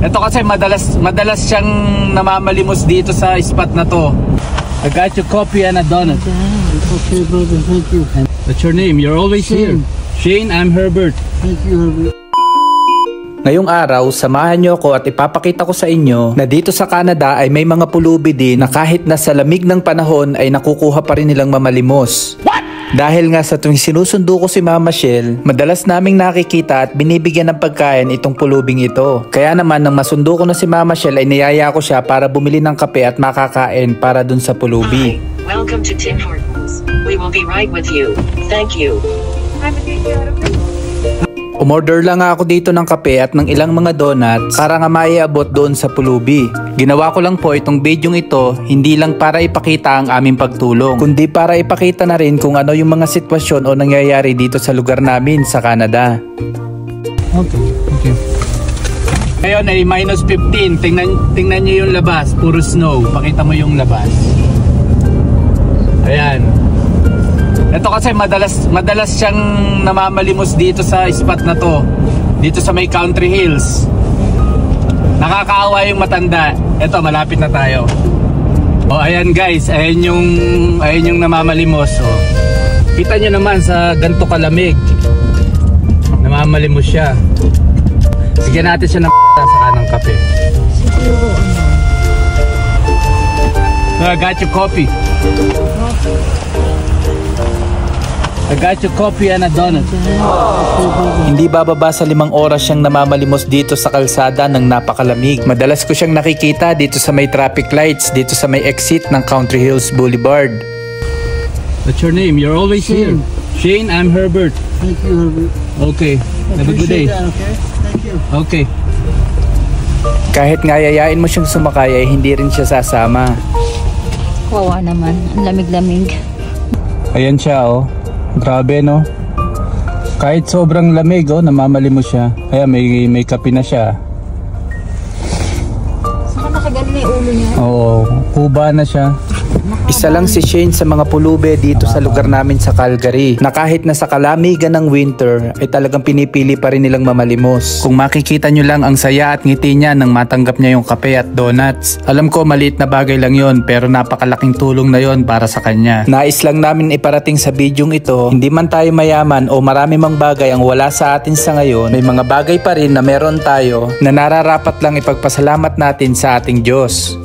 Ito kasi madalas siyang namamalimos dito sa spot na to. I got your coffee and a donut. Okay, brother, thank you. What's your name? You're always Shane. here. Shane, I'm Herbert. Thank you, Herbert. Ngayong araw, samahan nyo ako at ipapakita ko sa inyo na dito sa Canada ay may mga pulubi din na kahit nasa lamig ng panahon ay nakukuha pa rin nilang mamalimos. What? Dahil nga sa tuwing sinusundo ko si Mama Shell, madalas naming nakikita at binibigyan ng pagkain itong pulubing ito. Kaya naman nang masundo ko na si Mama Shell ay niyaya ko siya para bumili ng kape at makakain para dun sa pulubi. Hi, welcome to Tim Hortons. We will be right with you. Thank you. Umorder lang ako dito ng kape at ng ilang mga donuts para nga maiabot doon sa pulubi. Ginawa ko lang po itong bidyong ito hindi lang para ipakita ang aming pagtulong, kundi para ipakita na rin kung ano yung mga sitwasyon o nangyayari dito sa lugar namin sa Canada. Okay. Ngayon ay minus 15. Tingnan niyo yung labas, puro snow. Pakita mo yung labas. Ayan. Ito kasi madalas siyang namamalimos dito sa spot na to. Dito sa may Country Hills. Nakakaawa yung matanda. Ito, malapit na tayo. Oh, ayan guys, ayan yung namamalimos. Oh. Kita nyo naman sa ganito kalamig. Namamalimos siya. Bigyan natin siya ng saka ng kape. So, I got your coffee. I got your coffee and a donut. Hindi bababa sa 5 oras siyang namamalimos dito sa kalsada ng napakalamig. Madalas ko siyang nakikita dito sa may traffic lights, dito sa may exit ng Country Hills Boulevard. What's your name? You're always Shane. here. Shane, I'm Herbert. Thank you, Herbert. Okay. Have a good day. That, okay? Thank you. Okay. Kahit nga yayain mo siyang sumakay ay hindi rin siya sasama. Kawawa naman, ang lamig-lamig. Ayan siya oh. Grabe no. Kahit sobrang lamig oh, namamalimos siya. Kaya may kape na siya. Saka nakagaling na yung ulo niya. Oo, kuba na siya. Isa lang si Shane sa mga pulube dito sa lugar namin sa Calgary na kahit nasa kalamigan ng winter ay talagang pinipili pa rin nilang mamalimos. Kung makikita nyo lang ang saya at ngiti niya nang matanggap niya yung kape at donuts. Alam ko maliit na bagay lang yon pero napakalaking tulong na yon para sa kanya. Nais lang namin iparating sa bidyong ito, hindi man tayo mayaman o marami mang bagay ang wala sa atin sa ngayon, may mga bagay pa rin na meron tayo na nararapat lang ipagpasalamat natin sa ating Diyos.